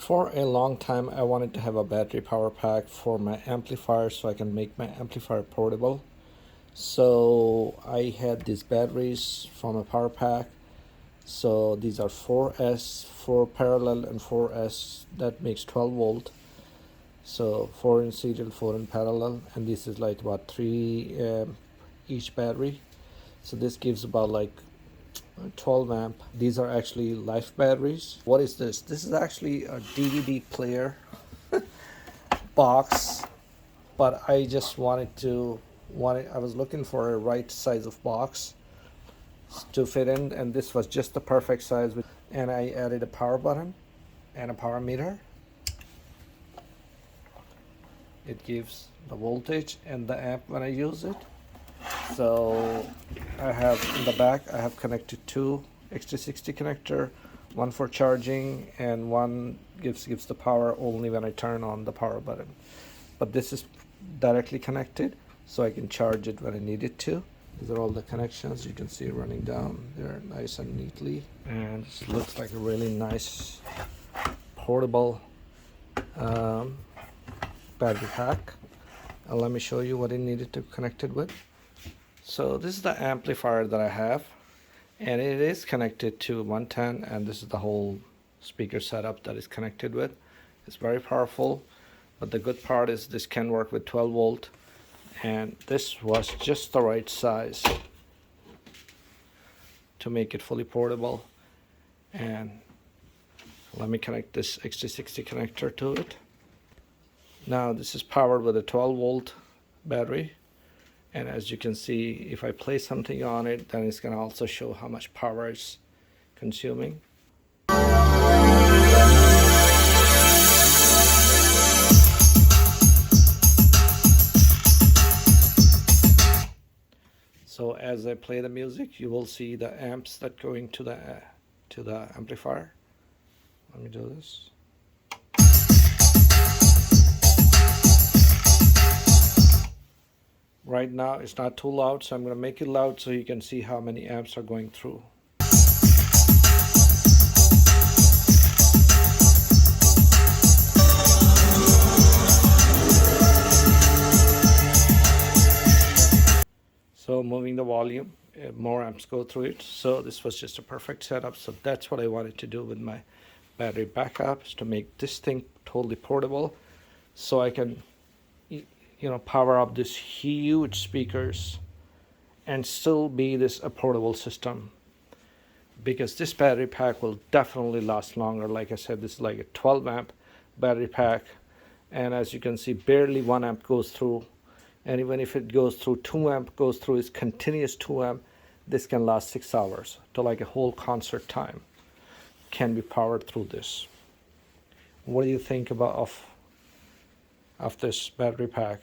For a long time, I wanted to have a battery power pack for my amplifier so I can make my amplifier portable. So I had these batteries from a power pack. So these are 4S, 4 parallel and 4S, that makes 12 volt. So 4 in serial, 4 in parallel, and this is like about 3 each battery. So this gives about like 12 amp. These are actually life batteries. What is this? This is actually a DVD player box, but I just I was looking for a right size of box to fit in, and this was just the perfect size. And I added a power button and a power meter. It gives the voltage and the amp when I use it. So I have in the back, I have connected two XT60 connector, one for charging and one gives the power only when I turn on the power button. But this is directly connected, so I can charge it when I need it to. These are all the connections you can see running down there nice and neatly, and it looks like a really nice portable battery pack. Let me show you what I needed to connect it with. So this is the amplifier that I have, and it is connected to 110, and this is the whole speaker setup that is connected with. It's very powerful, but the good part is this can work with 12 volt, and this was just the right size to make it fully portable. And let me connect this XT60 connector to it. Now this is powered with a 12 volt battery, and as you can see, if I place something on it, then it's going to also show how much power it's consuming. So as I play the music, you will see the amps that go into the amplifier. Let me do this. Right now it's not too loud, so I'm going to make it loud so you can see how many amps are going through. So moving the volume, more amps go through it. So this was just a perfect setup. So that's what I wanted to do with my battery backups, to make this thing totally portable, so I can power up these huge speakers and still be this a portable system, because this battery pack will definitely last longer. Like I said, this is like a 12 amp battery pack, and as you can see, barely 1 amp goes through, and even if it goes through, 2 amp goes through, is continuous 2 amp, this can last 6 hours to like a whole concert time can be powered through this. What do you think about of this battery pack?